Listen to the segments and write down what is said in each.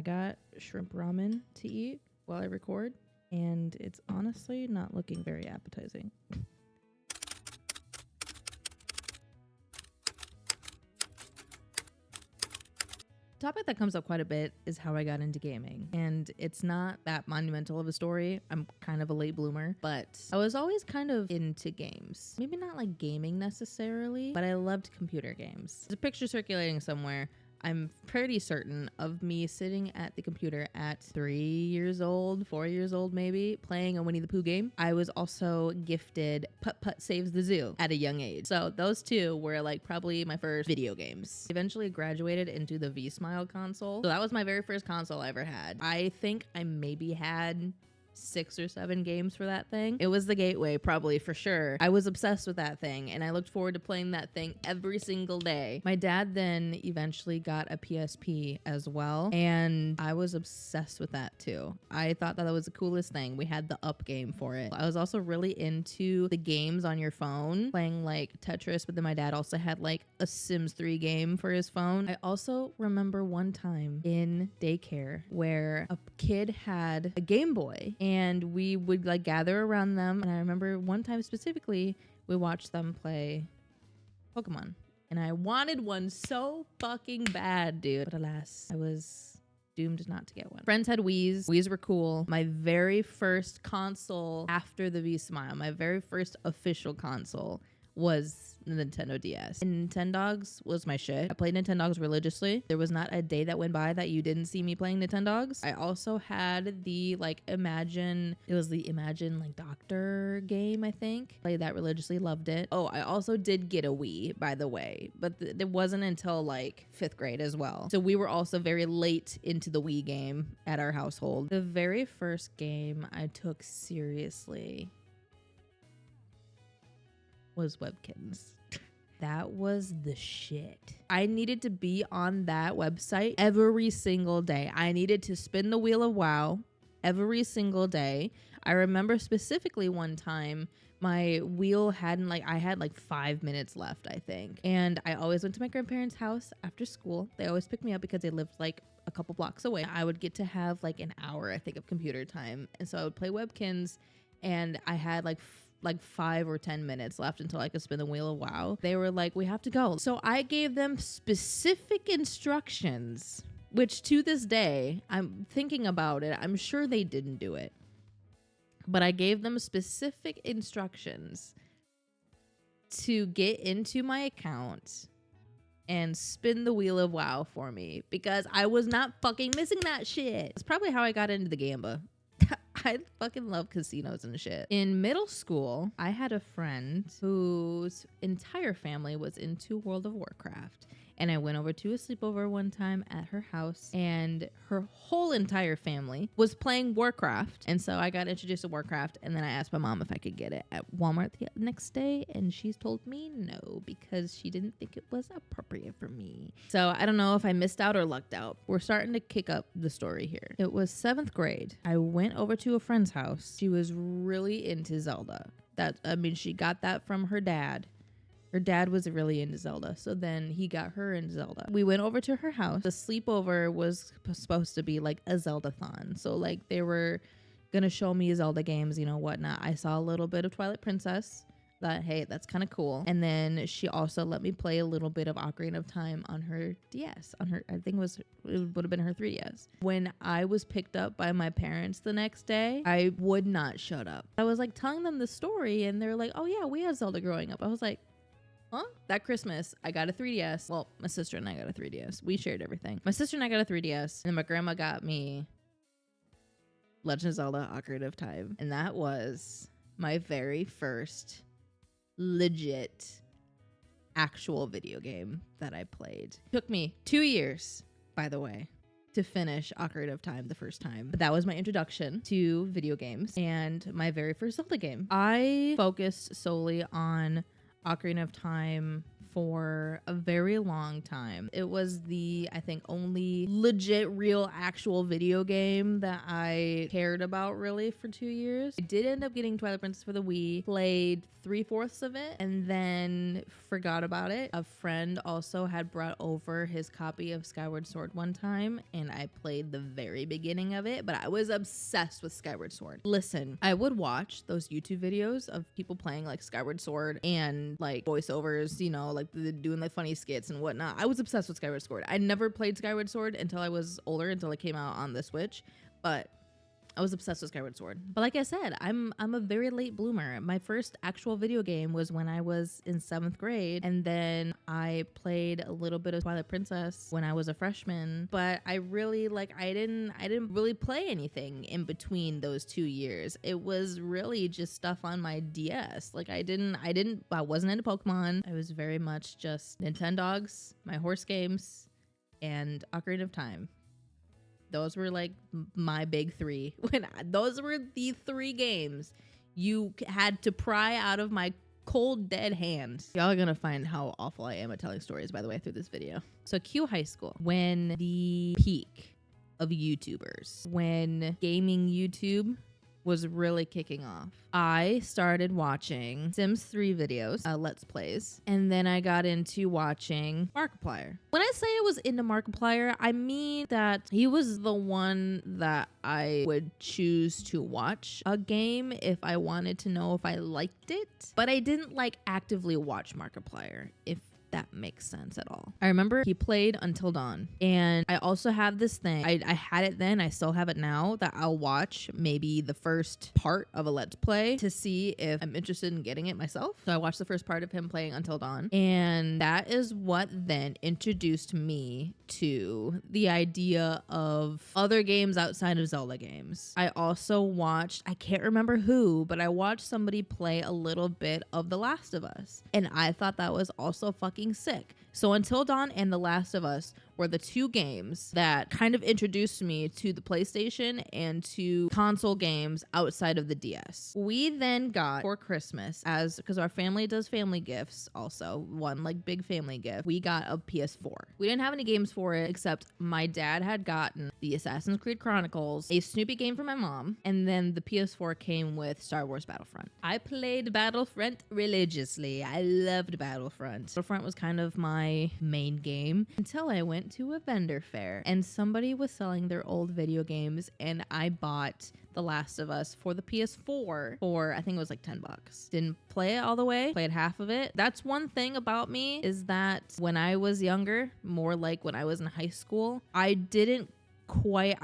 I got shrimp ramen to eat while I record, and it's honestly not looking very appetizing. Topic that comes up quite a bit is how I got into gaming, and it's not that monumental of a story. I'm kind of a late bloomer, but I was always kind of into games. Maybe not like gaming necessarily, but I loved computer games. There's a picture circulating somewhere. I'm pretty certain of me sitting at the computer at 3 years old, 4 years old maybe, playing a Winnie the Pooh game. I was also gifted Putt Putt Saves the Zoo at a young age. So those two were like probably my first video games. Eventually graduated into the V-Smile console. So that was my very first console I ever had. I think I maybe had 6 or 7 games for that thing. It was the gateway, probably, for sure. I was obsessed with that thing, and I looked forward to playing that thing every single day. My dad then eventually got a PSP as well, and I was obsessed with that too. I thought that was the coolest thing. We had the Up game for it. I was also really into the games on your phone, playing like Tetris, but then my dad also had like a Sims 3 game for his phone. I also remember one time in daycare where a kid had a Game Boy, and we would like gather around them. And I remember one time specifically, we watched them play Pokemon. And I wanted one so fucking bad, dude. But alas, I was doomed not to get one. Friends had Wiis. Wiis were cool. My very first console after the V-Smile, my very first official console was the Nintendo DS. And Nintendogs was my shit. I played Nintendogs religiously. There was not a day that went by that you didn't see me playing Nintendogs. I also had the Imagine like Doctor game, I think. Played that religiously, loved it. Oh, I also did get a Wii, by the way, but it wasn't until like 5th grade as well. So we were also very late into the Wii game at our household. The very first game I took seriously was Webkinz. That was the shit. I needed to be on that website every single day. I needed to spin the wheel of WoW every single day. I remember specifically one time my wheel hadn't I had 5 minutes left, I think. And I always went to my grandparents' house after school. They always picked me up because they lived a couple blocks away. I would get to have an hour, I think, of computer time. And so I would play Webkinz, and I had like 5 or 10 minutes left until I could spin the wheel of WoW. They were like, we have to go. So I gave them specific instructions, which to this day, I'm thinking about it, I'm sure they didn't do it. But I gave them specific instructions to get into my account and spin the wheel of WoW for me, because I was not fucking missing that shit. It's probably how I got into the Gamba. I fucking love casinos and shit. In middle school, I had a friend whose entire family was into World of Warcraft. And I went over to a sleepover one time at her house, and her whole entire family was playing Warcraft. And so I got introduced to Warcraft, and then I asked my mom if I could get it at Walmart the next day, and she's told me no, because she didn't think it was appropriate for me. So I don't know if I missed out or lucked out. We're starting to kick up the story here. It was 7th grade. I went over to a friend's house. She was really into Zelda. She got that from her dad. Her dad was really into Zelda, so then he got her into Zelda. We went over to her house. The sleepover was supposed to be like a Zelda-thon. So they were gonna show me Zelda games, whatnot. I saw a little bit of Twilight Princess. Thought, hey, that's kind of cool. And then she also let me play a little bit of Ocarina of Time on her DS. I think it would have been her 3DS. When I was picked up by my parents the next day, I would not shut up. I was telling them the story, and they're like, oh yeah, we had Zelda growing up. I was like, huh? That Christmas, I got a 3DS. Well, my sister and I got a 3DS. We shared everything. My sister and I got a 3DS, and my grandma got me Legend of Zelda Ocarina of Time. And that was my very first legit actual video game that I played. It took me 2 years, by the way, to finish Ocarina of Time the first time. But that was my introduction to video games and my very first Zelda game. I focused solely on Ocarina of Time for a very long time. It was the, I think, only legit, real, actual video game that I cared about really for 2 years. I did end up getting Twilight Princess for the Wii, played 3/4 of it, and then forgot about it. A friend also had brought over his copy of Skyward Sword one time, and I played the very beginning of it, but I was obsessed with Skyward Sword. Listen, I would watch those YouTube videos of people playing like Skyward Sword and like voiceovers, you know, like doing like funny skits and whatnot. I was obsessed with Skyward Sword. I never played Skyward Sword until I was older, until it came out on the Switch, but I was obsessed with Skyward Sword. But like I said, I'm a very late bloomer. My first actual video game was when I was in 7th grade, and then I played a little bit of Twilight Princess when I was a freshman. But I really I didn't really play anything in between those 2 years. It was really just stuff on my DS. Like I wasn't into Pokemon. I was very much just Nintendogs, my horse games, and Ocarina of Time. Those were like my big three. Those were the 3 games you had to pry out of my cold, dead hands. Y'all are gonna find how awful I am at telling stories, by the way, through this video. So Q High School, when the peak of YouTubers, when gaming YouTube was really kicking off, I started watching Sims 3 videos, Let's Plays, and then I got into watching Markiplier. When I say I was into Markiplier, I mean that he was the one that I would choose to watch a game if I wanted to know if I liked it, but I didn't like actively watch Markiplier, if that makes sense at all. I remember he played Until Dawn, and I also have this thing. I had it then, I still have it now, that I'll watch maybe the first part of a Let's Play to see if I'm interested in getting it myself. So I watched the first part of him playing Until Dawn, and that is what then introduced me to the idea of other games outside of Zelda games. I also watched, I can't remember who, but I watched somebody play a little bit of The Last of Us, and I thought that was also fucking sick. So Until Dawn and The Last of Us were the 2 games that kind of introduced me to the PlayStation and to console games outside of the DS. We then got for Christmas, because our family does family gifts also, one like big family gift, we got a PS4. We didn't have any games for it, except my dad had gotten the Assassin's Creed Chronicles, a Snoopy game for my mom, and then the PS4 came with Star Wars Battlefront. I played Battlefront religiously. I loved Battlefront. Battlefront was kind of my main game until I went to a vendor fair and somebody was selling their old video games, and I bought The Last of Us for the PS4 for, I think it was like $10. Didn't play it all the way, played half of it. That's one thing about me, is that when I was younger, more like when I was in high school, I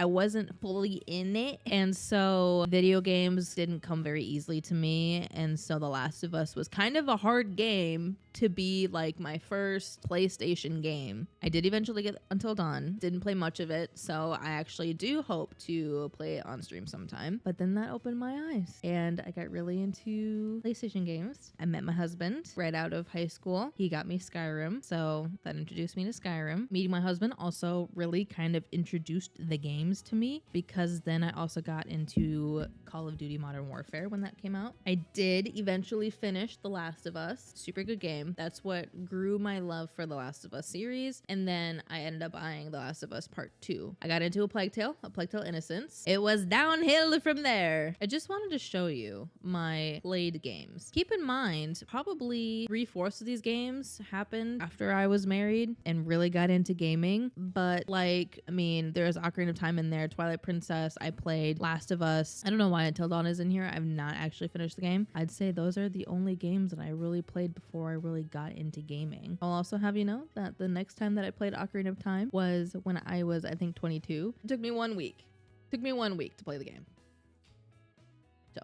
wasn't fully in it, and so video games didn't come very easily to me, and so The Last of Us was kind of a hard game to be like my first PlayStation game. I did eventually get Until Dawn, didn't play much of it, so I actually do hope to play it on stream sometime. But then that opened my eyes, and I got really into PlayStation games. I met my husband right out of high school. He got me Skyrim, so that introduced me to Skyrim. Meeting my husband also really kind of introduced the games to me, because then I also got into Call of Duty Modern Warfare when that came out. I did eventually finish The Last of Us. Super good game. That's what grew my love for The Last of Us series, and then I ended up buying The Last of Us Part 2. I got into A Plague Tale Innocence. It was downhill from there. I just wanted to show you my played games. Keep in mind, probably 3/4 of these games happened after I was married and really got into gaming, but there's Ocarina of Time in there, Twilight Princess, I played Last of Us. I don't know why Until Dawn is in here. I've not actually finished the game. I'd say those are the only games that I really played before I really got into gaming. I'll also have you know that the next time that I played Ocarina of Time was when I was, I think, 22. It took me 1 week. It took me 1 week to play the game. So,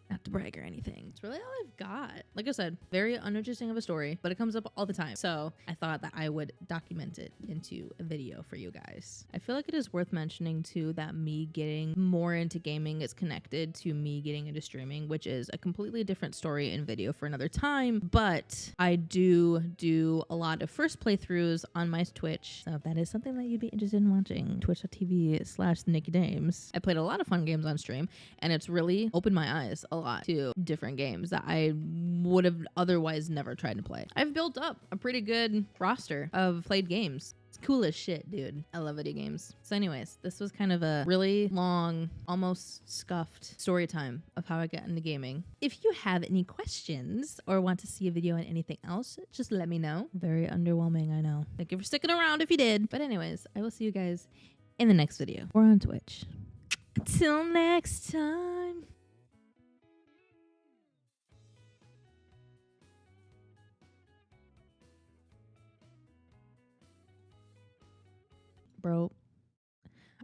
not to brag or anything. It's really all I've got. Like I said, very uninteresting of a story, but it comes up all the time. So I thought that I would document it into a video for you guys. I feel like it is worth mentioning too that me getting more into gaming is connected to me getting into streaming, which is a completely different story in video for another time. But I do a lot of first playthroughs on my Twitch. So if that is something that you'd be interested in watching, twitch.tv/TheNikkiJames. I played a lot of fun games on stream, and it's really opened my eyes a lot lot to different games that I would have otherwise never tried to play. I've built up a pretty good roster of played games. It's cool as shit, dude. I love video games. So anyways, this was kind of a really long, almost scuffed story time of how I got into gaming. If you have any questions or want to see a video on anything else, just let me know. Very underwhelming, I know. Thank you for sticking around if you did. But anyways, I will see you guys in the next video or on Twitch. Until next time. Bro,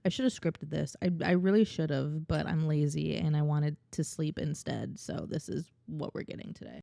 I should have scripted this. I really should have, but I'm lazy and I wanted to sleep instead. So this is what we're getting today.